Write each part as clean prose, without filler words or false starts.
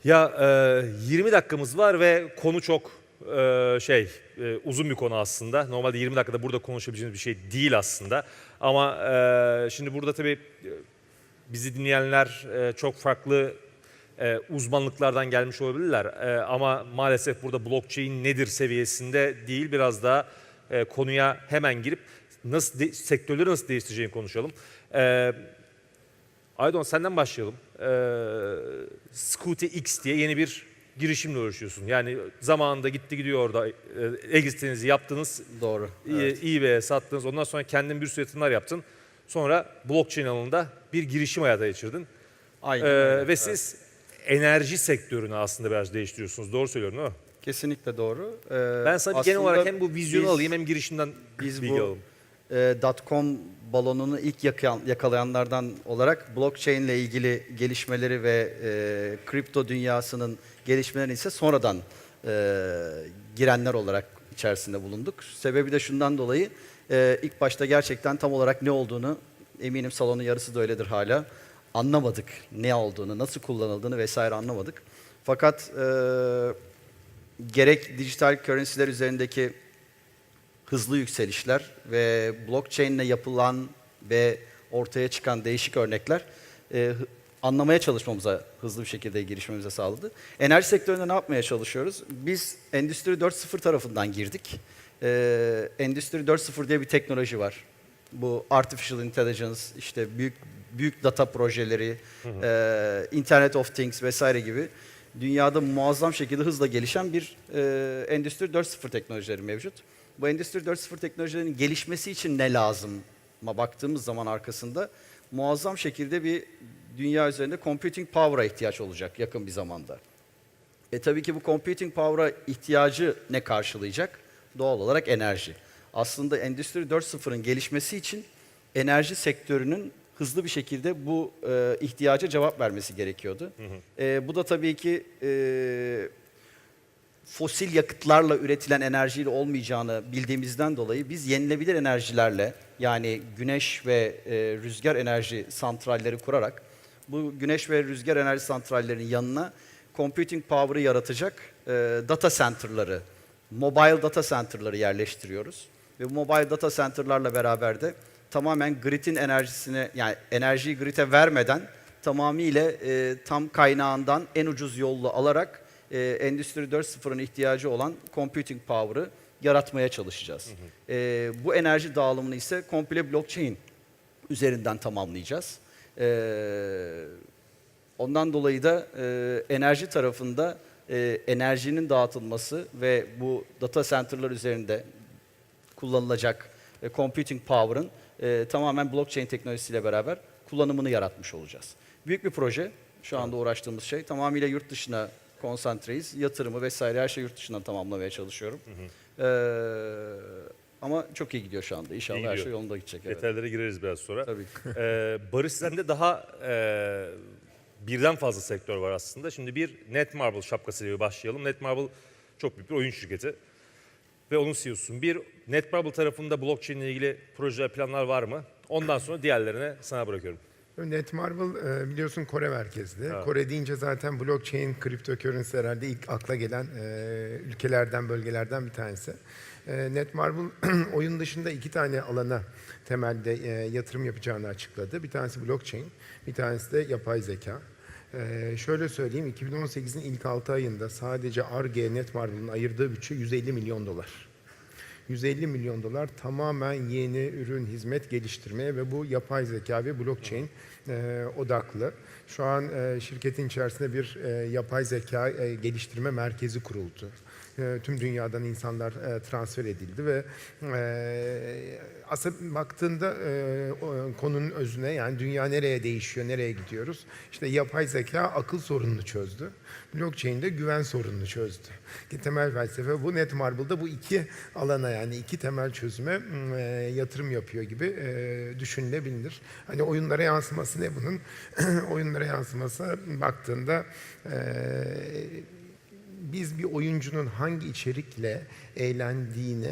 Ya 20 dakikamız var ve konu çok uzun bir konu aslında. Normalde 20 dakikada burada konuşabileceğimiz bir şey değil aslında. Ama şimdi burada tabii bizi dinleyenler çok farklı uzmanlıklardan gelmiş olabilirler. Ama maalesef burada blockchain nedir seviyesinde değil. Biraz daha konuya hemen girip sektörleri nasıl değiştireceğini konuşalım. Aydoğan senden başlayalım. Scooty X diye yeni bir girişimle uğraşıyorsun. Yani zamanında gidiyor orada exit'inizi yaptınız. Doğru. Evet. eBay'e sattınız. Ondan sonra kendin bir sürü yatırımlar yaptın. Sonra blockchain alanında bir girişim hayata geçirdin. Aynen öyle. Ve siz enerji sektörünü aslında biraz değiştiriyorsunuz. Doğru söylüyorum değil mi? Kesinlikle doğru. Ben sana genel olarak hem bu vizyonu biz- alayım hem girişimden biz bilgi bu alalım. .com balonunu ilk yakalayanlardan olarak blockchain ile ilgili gelişmeleri ve kripto dünyasının gelişmelerini ise sonradan girenler olarak içerisinde bulunduk. Sebebi de şundan dolayı ilk başta gerçekten tam olarak ne olduğunu, eminim salonun yarısı da öyledir hala, anlamadık. Ne olduğunu, nasıl kullanıldığını vesaire anlamadık. Fakat gerek dijital currency'ler üzerindeki hızlı yükselişler ve blockchain ile yapılan ve ortaya çıkan değişik örnekler anlamaya çalışmamıza, hızlı bir şekilde girişmemize sağladı. Enerji sektöründe ne yapmaya çalışıyoruz? Biz Endüstri 4.0 tarafından girdik. Endüstri 4.0 diye bir teknoloji var. Bu Artificial Intelligence, işte büyük data projeleri, Internet of Things vesaire gibi dünyada muazzam şekilde hızla gelişen bir Endüstri 4.0 teknolojileri mevcut. Bu Endüstri 4.0 teknolojilerinin gelişmesi için ne lazım? Baktığımız zaman arkasında muazzam şekilde bir dünya üzerinde computing power'a ihtiyaç olacak yakın bir zamanda. Tabii ki bu computing power'a ihtiyacı ne karşılayacak? Doğal olarak enerji. Aslında Endüstri 4.0'ın gelişmesi için enerji sektörünün hızlı bir şekilde bu ihtiyaca cevap vermesi gerekiyordu. Bu da tabii ki fosil yakıtlarla üretilen enerjiyle olmayacağını bildiğimizden dolayı biz yenilebilir enerjilerle, yani güneş ve rüzgar enerji santralleri kurarak bu güneş ve rüzgar enerji santrallerinin yanına computing power'ı yaratacak data center'ları, mobile data center'ları yerleştiriyoruz. Ve bu mobile data center'larla beraber de tamamen grid'in enerjisine, yani enerjiyi grid'e vermeden tamamıyla tam kaynağından en ucuz yolla alarak Endüstri 4.0'ın ihtiyacı olan computing power'ı yaratmaya çalışacağız. Bu enerji dağılımını ise komple blockchain üzerinden tamamlayacağız. Ondan dolayı da enerji tarafında enerjinin dağıtılması ve bu data center'lar üzerinde kullanılacak computing power'ın tamamen blockchain teknolojisiyle beraber kullanımını yaratmış olacağız. Büyük bir proje. Şu anda uğraştığımız şey tamamıyla yurt dışına konsantreyiz. Yatırımı vesaire her şey yurt dışından tamamlamaya çalışıyorum. Ama çok iyi gidiyor şu anda. İnşallah her şey yolunda gidecek. Evet. Detaylara gireriz biraz sonra. Tabii ki. Barış sende daha birden fazla sektör var aslında. Şimdi bir Netmarble şapkasıyla başlayalım. Netmarble çok büyük bir oyun şirketi. Ve onun CEO'sun. Bir Netmarble tarafında blockchain ile ilgili proje planlar var mı? Ondan sonra diğerlerine sana bırakıyorum. Netmarble biliyorsun Kore merkezli. Evet. Kore deyince zaten blockchain, cryptocurrency herhalde ilk akla gelen ülkelerden, bölgelerden bir tanesi. Netmarble oyun dışında 2 tane alana temelde yatırım yapacağını açıkladı. Bir tanesi blockchain, bir tanesi de yapay zeka. Şöyle söyleyeyim, 2018'in ilk 6 ayında sadece Ar-Ge Netmarble'ın ayırdığı bütçe 150 milyon dolar. 150 milyon dolar tamamen yeni ürün, hizmet geliştirmeye ve bu yapay zeka ve blockchain odaklı. Şu an şirketin içerisinde bir yapay zeka geliştirme merkezi kuruldu. Tüm dünyadan insanlar transfer edildi ve aslında baktığında konunun özüne, yani dünya nereye değişiyor, nereye gidiyoruz? İşte yapay zeka akıl sorununu çözdü. Blockchain de güven sorununu çözdü. Temel felsefe bu. Netmarble'da bu iki alana, yani iki temel çözüme yatırım yapıyor gibi düşünülebilir. Hani oyunlara yansıması ne bunun? Oyunlara yansıması baktığında biz bir oyuncunun hangi içerikle eğlendiğini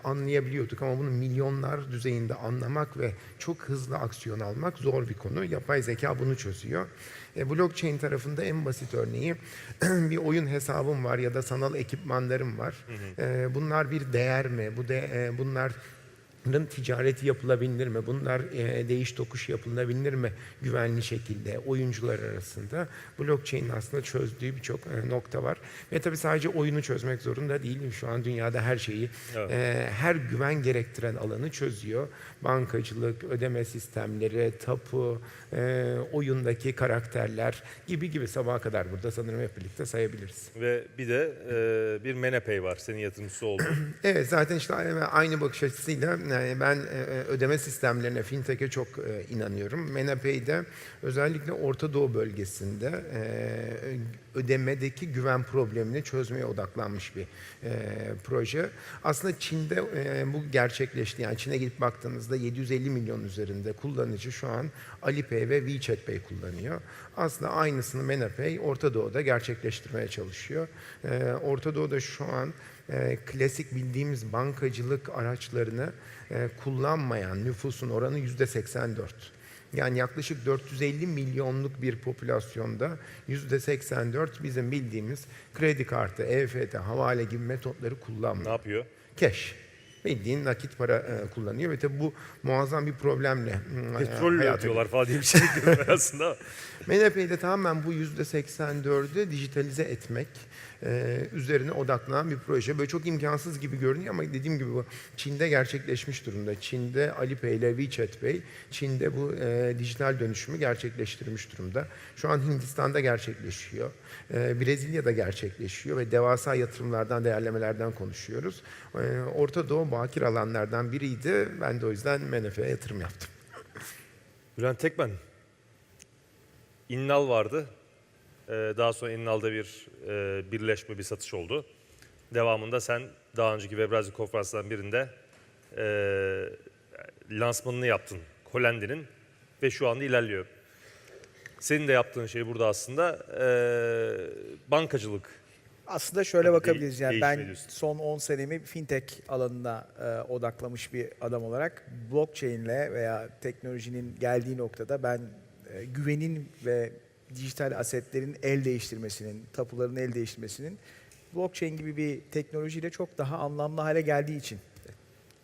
anlayabiliyorduk ama bunu milyonlar düzeyinde anlamak ve çok hızlı aksiyon almak zor bir konu. Yapay zeka bunu çözüyor. Blockchain tarafında en basit örneği bir oyun hesabım var ya da sanal ekipmanlarım var. Bunlar bir değer mi? Bunların ticareti yapılabilir mi? Bunlar değiş tokuş yapılabilir mi güvenli şekilde oyuncular arasında? Blockchain'in aslında çözdüğü birçok nokta var. Ve tabii sadece oyunu çözmek zorunda değil. Şu an dünyada her şeyi, her güven gerektiren alanı çözüyor. Bankacılık, ödeme sistemleri, tapu, oyundaki karakterler gibi sabaha kadar burada sanırım hep birlikte sayabiliriz. Ve bir de bir MenaPay var. Senin yatırımcısı oldu. Evet, zaten işte aynı bakış açısıyla ben ödeme sistemlerine, fintech'e çok inanıyorum. MenaPay'de özellikle Orta Doğu bölgesinde ödemedeki güven problemini çözmeye odaklanmış bir proje. Aslında Çin'de bu gerçekleşti. Yani Çin'e gidip baktığınızda 750 milyon üzerinde kullanıcı şu an Alipay ve WeChat Pay kullanıyor. Aslında aynısını MenaPay Orta Doğu'da gerçekleştirmeye çalışıyor. Orta Doğu'da şu an klasik bildiğimiz bankacılık araçlarını kullanmayan nüfusun oranı %84. Yani yaklaşık 450 milyonluk bir popülasyonda %84 bizim bildiğimiz kredi kartı, EFT, havale gibi metotları kullanmıyor. Ne yapıyor? Cash. Bildiğin nakit para kullanıyor ve tabii bu muazzam bir problemle Petrol atıyorlar falan diye bir şey diyorum ben aslında. MenaPay'de tamamen bu %84'ü dijitalize etmek üzerine odaklanan bir proje. Böyle çok imkansız gibi görünüyor ama dediğim gibi bu Çin'de gerçekleşmiş durumda. Çin'de Alipay ile WeChat Pay, Çin'de bu dijital dönüşümü gerçekleştirmiş durumda. Şu an Hindistan'da gerçekleşiyor. Brezilya'da gerçekleşiyor ve devasa yatırımlardan, değerlemelerden konuşuyoruz. Orta Doğu bakir alanlardan biriydi. Ben de o yüzden MenaPay'e yatırım yaptım. Bülent Tekmen. İnnal vardı. Daha sonra İnnal'da bir birleşme, bir satış oldu. Devamında sen daha önceki Webrazi konferanslarından birinde lansmanını yaptın Kolendi'nin ve şu anda ilerliyor. Senin de yaptığın şey burada aslında bankacılık. Aslında şöyle Tabii bakabiliriz. Yani değişim ben ediyorsun. son 10 senemi fintech alanına odaklamış bir adam olarak blockchain ile veya teknolojinin geldiği noktada ben güvenin ve dijital asetlerin el değiştirmesinin, tapuların el değiştirmesinin blockchain gibi bir teknolojiyle çok daha anlamlı hale geldiği için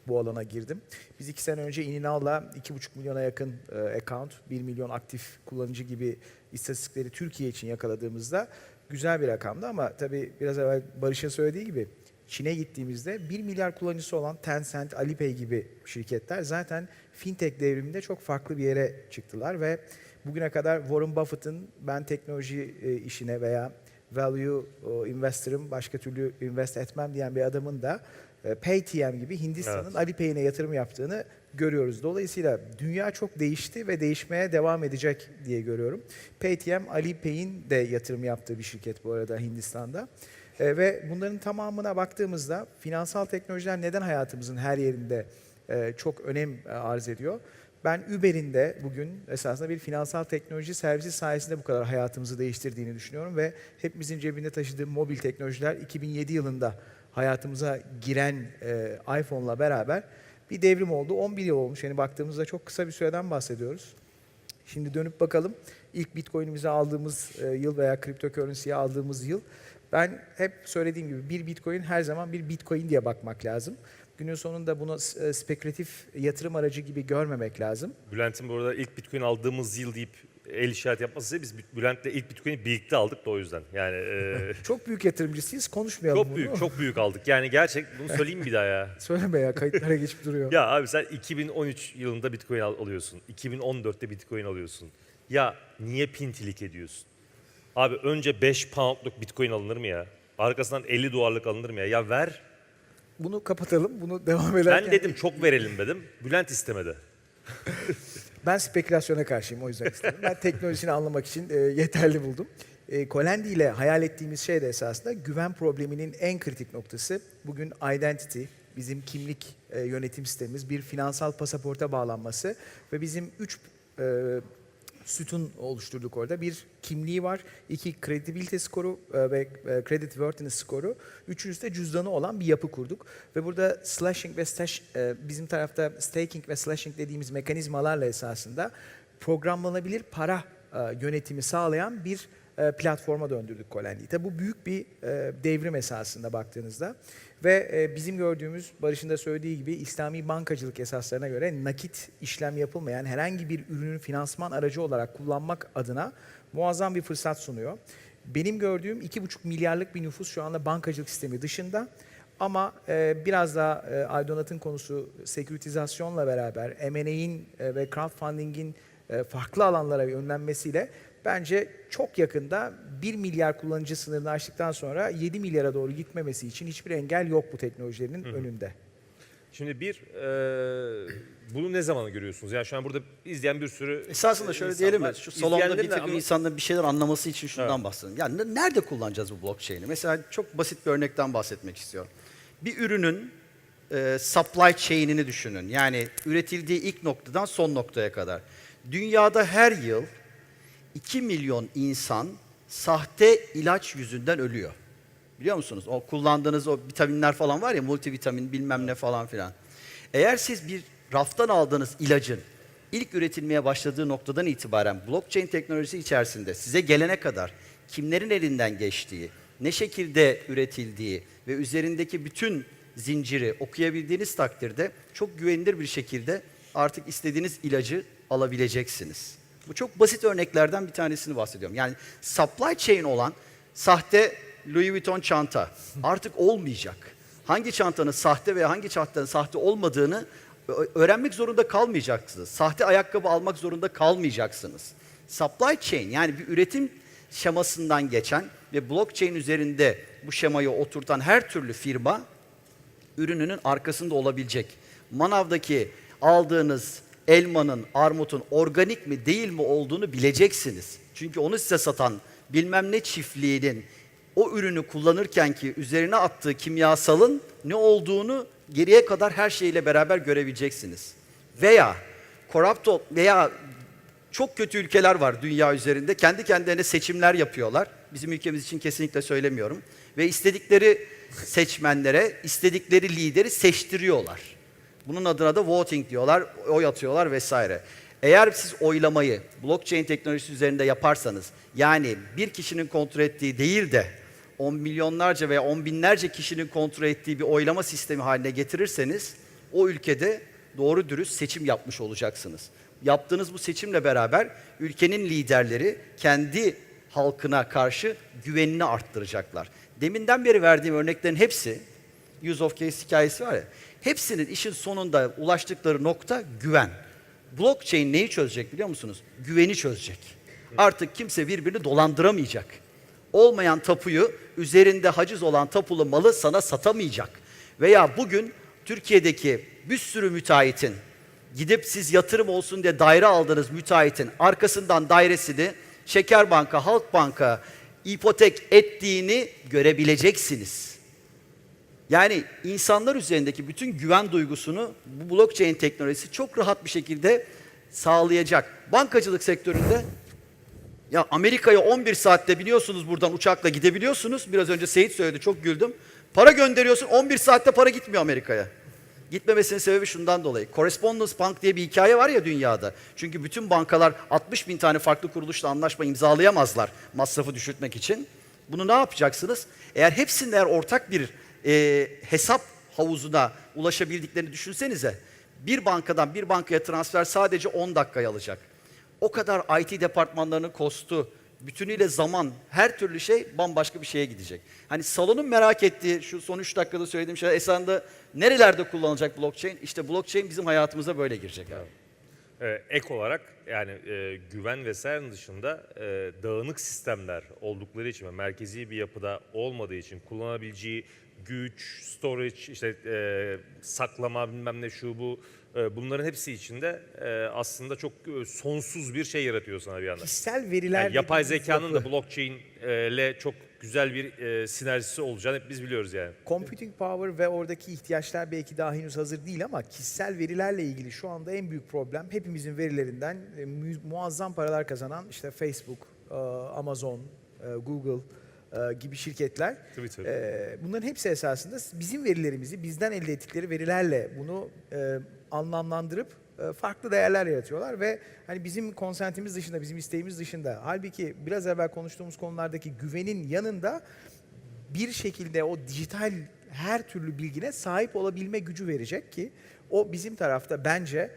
bu alana girdim. Biz 2 sene önce Ininal'la 2,5 milyona yakın account, 1 milyon aktif kullanıcı gibi istatistikleri Türkiye için yakaladığımızda güzel bir rakamdı ama tabii biraz evvel Barış'ın söylediği gibi Çin'e gittiğimizde 1 milyar kullanıcısı olan Tencent, Alipay gibi şirketler zaten fintech devriminde çok farklı bir yere çıktılar ve bugüne kadar Warren Buffett'ın ben teknoloji işine veya value investor'ım başka türlü invest etmem diyen bir adamın da Paytm gibi Hindistan'ın Alipay'ine yatırım yaptığını görüyoruz. Dolayısıyla dünya çok değişti ve değişmeye devam edecek diye görüyorum. Paytm, Alipay'in de yatırım yaptığı bir şirket bu arada Hindistan'da. Ve bunların tamamına baktığımızda finansal teknolojiler neden hayatımızın her yerinde çok önem arz ediyor? Ben Uber'in de bugün esasında bir finansal teknoloji servisi sayesinde bu kadar hayatımızı değiştirdiğini düşünüyorum ve hepimizin cebinde taşıdığı mobil teknolojiler 2007 yılında hayatımıza giren iPhone'la beraber bir devrim oldu. 11 yıl olmuş. Yani baktığımızda çok kısa bir süreden bahsediyoruz. Şimdi dönüp bakalım. İlk Bitcoin'imizi aldığımız yıl veya cryptocurrency'ye aldığımız yıl. Ben hep söylediğim gibi bir Bitcoin her zaman bir Bitcoin diye bakmak lazım. Günün sonunda bunu spekülatif yatırım aracı gibi görmemek lazım. Bülent'in bu arada ilk Bitcoin aldığımız yıl deyip el işareti yapması biz Bülent'le ilk Bitcoin'i birlikte aldık da o yüzden. Yani Çok büyük yatırımcısıyız. Konuşmayalım bunu. çok büyük aldık. Yani gerçek bunu söyleyeyim bir daha ya. Söyleme ya, kayıtlara geçip duruyor. Ya abi sen 2013 yılında Bitcoin alıyorsun. 2014'te Bitcoin alıyorsun. Ya niye pintilik ediyorsun? Abi önce 5 poundluk Bitcoin alınır mı ya? Arkasından 50 dolarlık alınır mı ya? Ya ver. Bunu kapatalım. Bunu devam ederken... Ben dedim çok verelim dedim. Bülent istemedi. Ben spekülasyona karşıyım, o yüzden istedim. Ben teknolojisini anlamak için yeterli buldum. Colendi ile hayal ettiğimiz şey de esasında güven probleminin en kritik noktası. Bugün identity, bizim kimlik yönetim sistemimiz bir finansal pasaporta bağlanması ve bizim 3 sütun oluşturduk orada. Bir kimliği var, iki kredibilite skoru ve creditworthiness skoru, üçüncüsü de cüzdanı olan bir yapı kurduk. Ve burada slashing ve stash, bizim tarafta staking ve slashing dediğimiz mekanizmalarla esasında programlanabilir para yönetimi sağlayan bir platforma döndürdük Colendi'yi. Tabii bu büyük bir devrim esasında baktığınızda. Ve bizim gördüğümüz, Barış'ın da söylediği gibi İslami bankacılık esaslarına göre nakit işlem yapılmayan herhangi bir ürünün finansman aracı olarak kullanmak adına muazzam bir fırsat sunuyor. Benim gördüğüm 2,5 milyarlık bir nüfus şu anda bankacılık sistemi dışında. Ama biraz daha Aydonat'ın konusu seküritizasyonla beraber M&A'in ve crowdfunding'in farklı alanlara yönlenmesiyle bence çok yakında 1 milyar kullanıcı sınırını aştıktan sonra 7 milyara doğru gitmemesi için hiçbir engel yok bu teknolojilerin önünde. Şimdi bunu ne zaman görüyorsunuz? Yani şu an burada izleyen bir sürü Esasında şöyle insan diyelim var. mi? Şu salonda bir İzleyenlerin de takım insanların bir şeyler anlaması için şundan bahsedelim. Yani nerede kullanacağız bu blockchain'i? Mesela çok basit bir örnekten bahsetmek istiyorum. Bir ürünün supply chain'ini düşünün. Yani üretildiği ilk noktadan son noktaya kadar. Dünyada her yıl 2 milyon insan sahte ilaç yüzünden ölüyor. Biliyor musunuz? O kullandığınız o vitaminler falan var ya, multivitamin bilmem ne falan filan. Eğer siz bir raftan aldığınız ilacın ilk üretilmeye başladığı noktadan itibaren blockchain teknolojisi içerisinde size gelene kadar kimlerin elinden geçtiği, ne şekilde üretildiği ve üzerindeki bütün zinciri okuyabildiğiniz takdirde çok güvenilir bir şekilde artık istediğiniz ilacı alabileceksiniz. Bu çok basit örneklerden bir tanesini bahsediyorum. Yani supply chain olan sahte Louis Vuitton çanta artık olmayacak. Hangi çantanın sahte veya hangi çantanın sahte olmadığını öğrenmek zorunda kalmayacaksınız. Sahte ayakkabı almak zorunda kalmayacaksınız. Supply chain, yani bir üretim şemasından geçen ve blockchain üzerinde bu şemayı oturtan her türlü firma ürününün arkasında olabilecek. Manav'daki aldığınız elmanın, armutun organik mi değil mi olduğunu bileceksiniz. Çünkü onu size satan bilmem ne çiftliğinin o ürünü kullanırken ki üzerine attığı kimyasalın ne olduğunu geriye kadar her şeyle beraber görebileceksiniz. Veya veya çok kötü ülkeler var dünya üzerinde. Kendi kendilerine seçimler yapıyorlar. Bizim ülkemiz için kesinlikle söylemiyorum. Ve istedikleri seçmenlere, istedikleri lideri seçtiriyorlar. Bunun adına da voting diyorlar, oy atıyorlar vesaire. Eğer siz oylamayı blockchain teknolojisi üzerinde yaparsanız, yani bir kişinin kontrol ettiği değil de 10 milyonlarca veya 10 binlerce kişinin kontrol ettiği bir oylama sistemi haline getirirseniz, o ülkede doğru dürüst seçim yapmış olacaksınız. Yaptığınız bu seçimle beraber ülkenin liderleri kendi halkına karşı güvenini arttıracaklar. Deminden beri verdiğim örneklerin hepsi, use of case hikayesi var ya, hepsinin işin sonunda ulaştıkları nokta güven. Blockchain neyi çözecek biliyor musunuz? Güveni çözecek. Artık kimse birbirini dolandıramayacak. Olmayan tapuyu, üzerinde haciz olan tapulu malı sana satamayacak. Veya bugün Türkiye'deki bir sürü müteahhitin, gidip siz yatırım olsun diye daire aldığınız müteahhitin arkasından dairesini Şeker Banka, Halk Banka ipotek ettiğini görebileceksiniz. Yani insanlar üzerindeki bütün güven duygusunu bu blockchain teknolojisi çok rahat bir şekilde sağlayacak. Bankacılık sektöründe ya Amerika'ya 11 saatte biliyorsunuz, buradan uçakla gidebiliyorsunuz. Biraz önce Seyit söyledi, çok güldüm. Para gönderiyorsun, 11 saatte para gitmiyor Amerika'ya. Gitmemesinin sebebi şundan dolayı. Correspondence Bank diye bir hikaye var ya dünyada. Çünkü bütün bankalar 60 bin tane farklı kuruluşla anlaşma imzalayamazlar masrafı düşürtmek için. Bunu ne yapacaksınız? Eğer ortak bir hesap havuzuna ulaşabildiklerini düşünsenize. Bir bankadan bir bankaya transfer sadece 10 dakikayı alacak. O kadar IT departmanlarının kostu, bütünüyle zaman, her türlü şey bambaşka bir şeye gidecek. Hani salonun merak ettiği şu son 3 dakikada söylediğim şeyler esasında nerelerde kullanılacak blockchain? İşte blockchain bizim hayatımıza böyle girecek abi. Ek olarak yani güven vesairenin dışında dağınık sistemler oldukları için ve merkezi bir yapıda olmadığı için kullanabileceği güç, storage, işte saklama bilmem ne şu bu Bunların hepsi içinde aslında çok sonsuz bir şey yaratıyor sana bir yandan. Kişisel veriler Yani yapay dediğimiz zekanın da yapı, blockchain ile çok güzel bir sinerjisi olacağını hep biz biliyoruz yani. computing power ve oradaki ihtiyaçlar belki daha henüz hazır değil ama kişisel verilerle ilgili şu anda en büyük problem hepimizin verilerinden muazzam paralar kazanan işte Facebook, Amazon, Google gibi şirketler. Twitter. Bunların hepsi esasında bizim verilerimizi, bizden elde ettikleri verilerle bunu anlamlandırıp farklı değerler yaratıyorlar ve hani bizim konsentimiz dışında, bizim isteğimiz dışında, halbuki biraz evvel konuştuğumuz konulardaki güvenin yanında bir şekilde o dijital her türlü bilgine sahip olabilme gücü verecek ki o bizim tarafta bence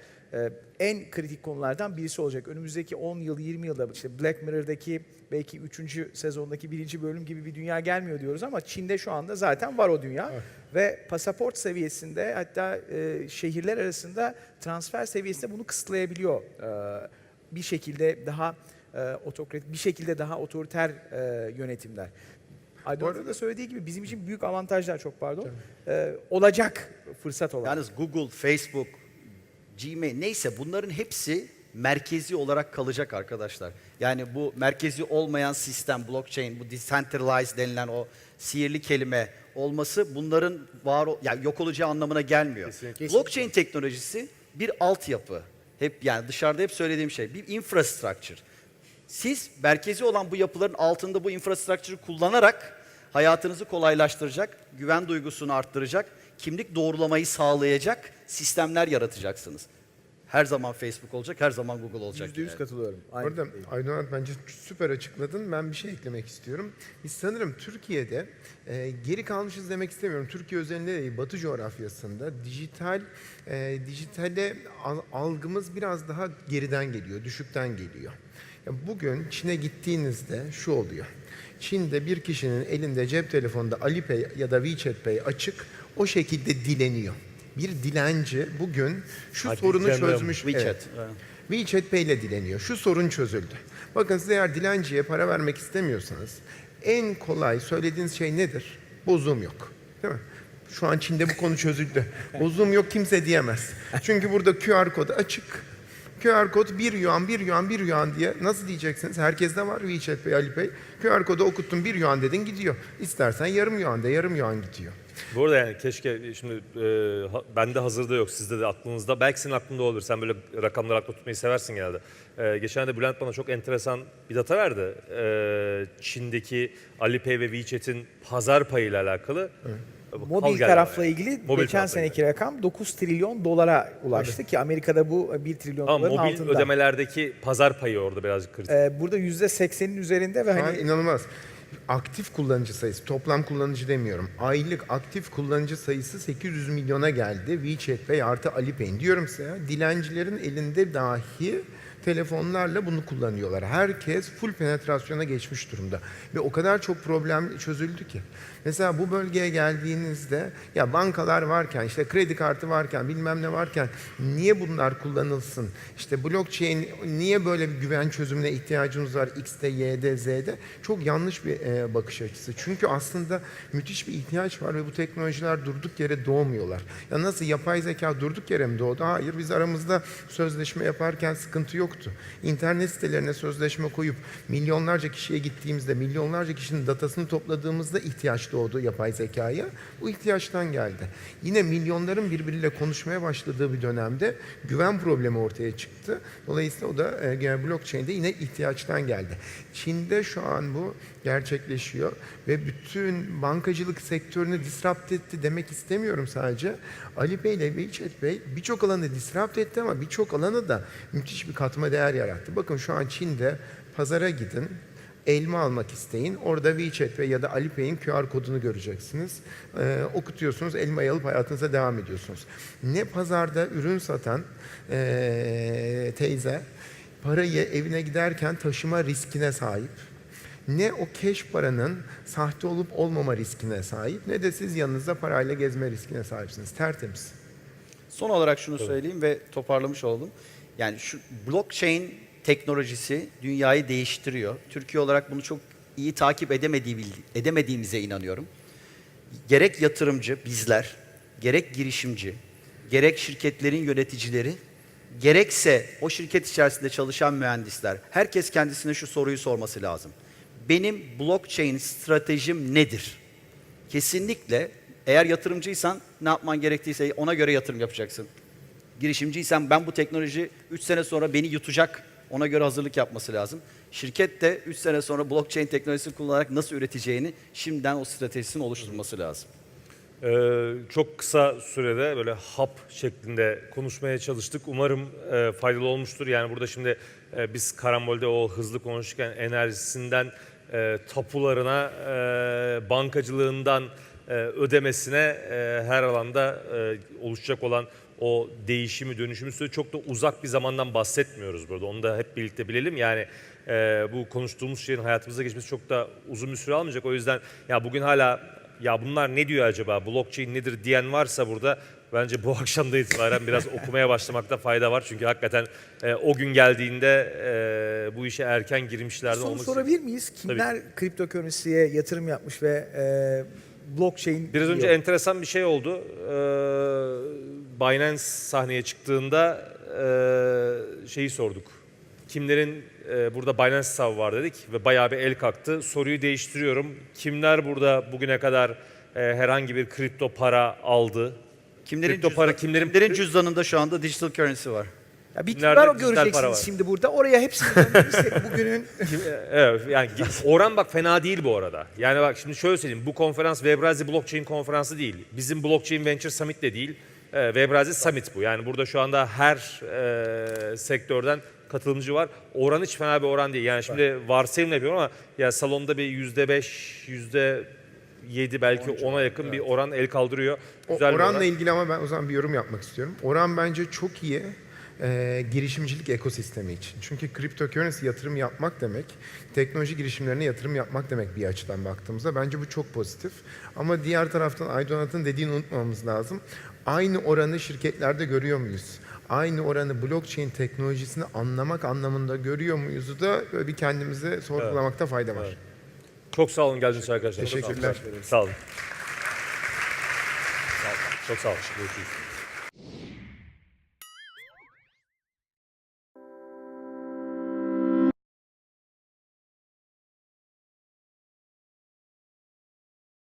en kritik konulardan birisi olacak. Önümüzdeki 10 yıl, 20 yılda işte Black Mirror'daki belki 3. sezondaki 1. bölüm gibi bir dünya gelmiyor diyoruz ama Çin'de şu anda zaten var o dünya. Evet. Ve pasaport seviyesinde hatta şehirler arasında transfer seviyesinde bunu kısıtlayabiliyor. Bir şekilde daha otokratik, bir şekilde daha otoriter yönetimler. Aydoğan'ın da söylediği gibi bizim için büyük avantajlar, çok pardon, olacak fırsat olarak. Yalnız Google, Facebook, Gmail neyse bunların hepsi merkezi olarak kalacak arkadaşlar. Yani bu merkezi olmayan sistem, blockchain, bu decentralized denilen o sihirli kelime olması bunların yani yok olacağı anlamına gelmiyor. Kesinlikle. Blockchain teknolojisi bir altyapı. Hep yani dışarıda hep söylediğim şey bir infrastructure. Siz merkezi olan bu yapıların altında bu infrastructure'ı kullanarak hayatınızı kolaylaştıracak, güven duygusunu arttıracak, kimlik doğrulamayı sağlayacak sistemler yaratacaksınız. Her zaman Facebook olacak, her zaman Google olacak. %100 yani. katılıyorum. Aynı Orada fikirdeyim. Aydoğan bence süper açıkladın. Ben bir şey eklemek istiyorum. Biz sanırım Türkiye'de geri kalmışız demek istemiyorum. Türkiye özelinde değil, Batı coğrafyasında dijitale algımız biraz daha geriden geliyor, düşükten geliyor. Ya bugün Çin'e gittiğinizde şu oluyor. Çin'de bir kişinin elinde cep telefonunda Alipay ya da WeChat Pay açık, o şekilde dileniyor. Bir dilenci bugün şu Hadi sorunu canım. çözmüş. WeChat. Evet. Evet. WeChat Pay ile dileniyor. Şu sorun çözüldü. Bakın siz eğer dilenciye para vermek istemiyorsanız en kolay söylediğiniz şey nedir? Bozum yok. Değil mi? Şu an Çin'de bu konu çözüldü. Bozum yok kimse diyemez. Çünkü burada QR kodu açık. QR kod 1 yuan, 1 yuan, 1 yuan diye nasıl diyeceksiniz? Herkeste var WeChat Pay, Alipay. QR kodu okuttun 1 yuan dedin gidiyor. İstersen yarım yuan de yarım yuan gidiyor. Bu arada yani keşke şimdi bende hazırda yok, sizde de aklınızda. Belki senin aklında olur. Sen böyle rakamları akla tutmayı seversin genelde. Geçen de Bülent bana çok enteresan bir data verdi. Çin'deki Alipay ve WeChat'in pazar payıyla alakalı. Mobil tarafla ilgili Mobil geçen tarafla seneki rakam 9 trilyon dolara ulaştı ki Amerika'da bu 1 trilyon Ama doların mobil altında. ödemelerdeki pazar payı orada birazcık kritik. Burada %80'in üzerinde ve Şu an hani inanılmaz. Aktif kullanıcı sayısı, toplam kullanıcı demiyorum. Aylık aktif kullanıcı sayısı 800 milyona geldi. WeChat Pay artı Alipay. Diyorum size ya, dilencilerin elinde dahi telefonlarla bunu kullanıyorlar. Herkes full penetrasyona geçmiş durumda. Ve o kadar çok problem çözüldü ki. Mesela bu bölgeye geldiğinizde ya bankalar varken, işte kredi kartı varken, bilmem ne varken niye bunlar kullanılsın? İşte blockchain niye böyle bir güven çözümüne ihtiyacımız var X'de, Y'de, Z'de? Çok yanlış bir bakış açısı. Çünkü aslında müthiş bir ihtiyaç var ve bu teknolojiler durduk yere doğmuyorlar. Ya nasıl yapay zeka durduk yere mi doğdu? Hayır, biz aramızda sözleşme yaparken sıkıntı yoktu. İnternet sitelerine sözleşme koyup milyonlarca kişiye gittiğimizde, milyonlarca kişinin datasını topladığımızda ihtiyaç doğdu yapay zekaya. Bu ihtiyaçtan geldi. Yine milyonların birbiriyle konuşmaya başladığı bir dönemde güven problemi ortaya çıktı. Dolayısıyla o da blockchain'de yine ihtiyaçtan geldi. Çin'de şu an bu gerçekleşiyor ve bütün bankacılık sektörünü disrupt etti demek istemiyorum sadece. Alipay ile WeChat Pay birçok alanı disrupt etti ama birçok alanı da müthiş bir katma değer yarattı. Bakın şu an Çin'de pazara gidin, elma almak isteyin. Orada WeChat Pay ya da Alipay'in QR kodunu göreceksiniz. Okutuyorsunuz, elmayı alıp hayatınıza devam ediyorsunuz. Ne pazarda ürün satan teyze parayı evine giderken taşıma riskine sahip, ne o cash paranın sahte olup olmama riskine sahip, ne de siz yanınızda parayla gezme riskine sahipsiniz. Tertemiz. Son olarak şunu söyleyeyim ve toparlamış oldum. Yani şu blockchain teknolojisi dünyayı değiştiriyor. Türkiye olarak bunu çok iyi takip edemediğimize inanıyorum. Gerek yatırımcı bizler, gerek girişimci, gerek şirketlerin yöneticileri, gerekse o şirket içerisinde çalışan mühendisler, herkes kendisine şu soruyu sorması lazım. Benim blockchain stratejim nedir? Kesinlikle eğer yatırımcıysan ne yapman gerektiyse ona göre yatırım yapacaksın. Girişimciysen ben bu teknoloji 3 sene sonra beni yutacak, ona göre hazırlık yapması lazım. Şirket de 3 sene sonra blockchain teknolojisini kullanarak nasıl üreteceğini şimdiden o stratejisini oluşturması lazım. Çok kısa sürede böyle hap şeklinde konuşmaya çalıştık. Umarım faydalı olmuştur. Yani burada şimdi biz karambolde o hızlı konuşurken enerjisinden tapularına, bankacılığından ödemesine her alanda oluşacak olan o değişimi, dönüşümü çok da uzak bir zamandan bahsetmiyoruz burada. Onu da hep birlikte bilelim. Yani bu konuştuğumuz şeyin hayatımıza geçmesi çok da uzun bir süre almayacak. O yüzden ya bugün hala ya bunlar ne diyor acaba, blockchain nedir diyen varsa burada bence bu akşamda itibaren biraz okumaya başlamakta fayda var. Çünkü hakikaten o gün geldiğinde bu işe erken girmişlerden Soru olması. sorabilir miyiz? Kimler kriptokörünsiye yatırım yapmış ve blockchain Biraz önce biliyor? enteresan bir şey oldu. Binance sahneye çıktığında şeyi sorduk. Kimlerin burada Binance hesabı var dedik ve bayağı bir el kalktı. Soruyu değiştiriyorum. Kimler burada bugüne kadar herhangi bir kripto para aldı? Kripto para Kimlerin cüzdanında şu anda digital currency var? Ya bir Nerede var dijital para göreceksiniz var? şimdi burada. Oraya hepsini gönderirsek bugünün Evet, yani oran bak fena değil bu arada. Yani bak şimdi şöyle söyleyeyim. Bu konferans Webrazi Blockchain konferansı değil. Bizim Blockchain Venture Summit de değil. Webrazi Summit bu. Yani burada şu anda her sektörden katılımcı var. Oran hiç fena bir oran değil. Yani şimdi varsayımla yapıyorum ama ya salonda bir %5, %7 belki 10'a yakın bir oran el kaldırıyor. Güzel bir Oranla oran. ilgili ama ben o zaman bir yorum yapmak istiyorum. Oran bence çok iyi girişimcilik ekosistemi için. Çünkü cryptocurrency yatırım yapmak demek, teknoloji girişimlerine yatırım yapmak demek bir açıdan baktığımızda. Bence bu çok pozitif. Ama diğer taraftan Aydonat'ın dediğini unutmamamız lazım. Aynı oranı şirketlerde görüyor muyuz? Aynı oranı blockchain teknolojisini anlamak anlamında görüyor muyuz da böyle bir kendimize sorgulamakta fayda var. Evet. Çok sağ olun geldiğiniz için arkadaşlar. Teşekkürler. Sağ olun. Çok sağ olun. Görüşürüz.